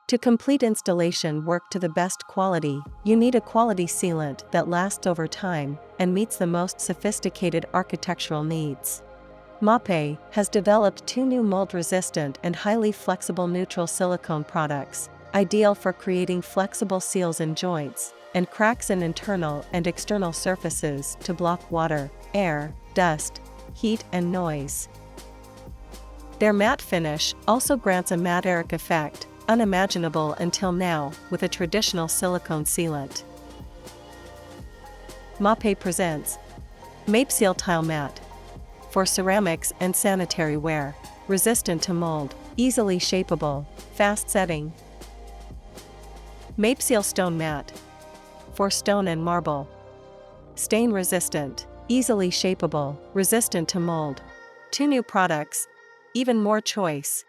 To complete installation work to the best quality, you need a quality sealant that lasts over time and meets the most sophisticated architectural needs. Mapei has developed 2 new mold-resistant and highly flexible neutral silicone products, ideal for creating flexible seals in joints and cracks in internal and external surfaces to block water, air, dust, heat and noise. Their matte finish also grants a matte-eric effect, unimaginable until now with a traditional silicone sealant. Mapei presents Mapesil Tile Mat for ceramics and sanitary ware, resistant to mold, easily shapeable, fast setting. Mapesil Stone Mat for stone and marble, stain resistant, easily shapeable, resistant to mold. 2 new products, even more choice.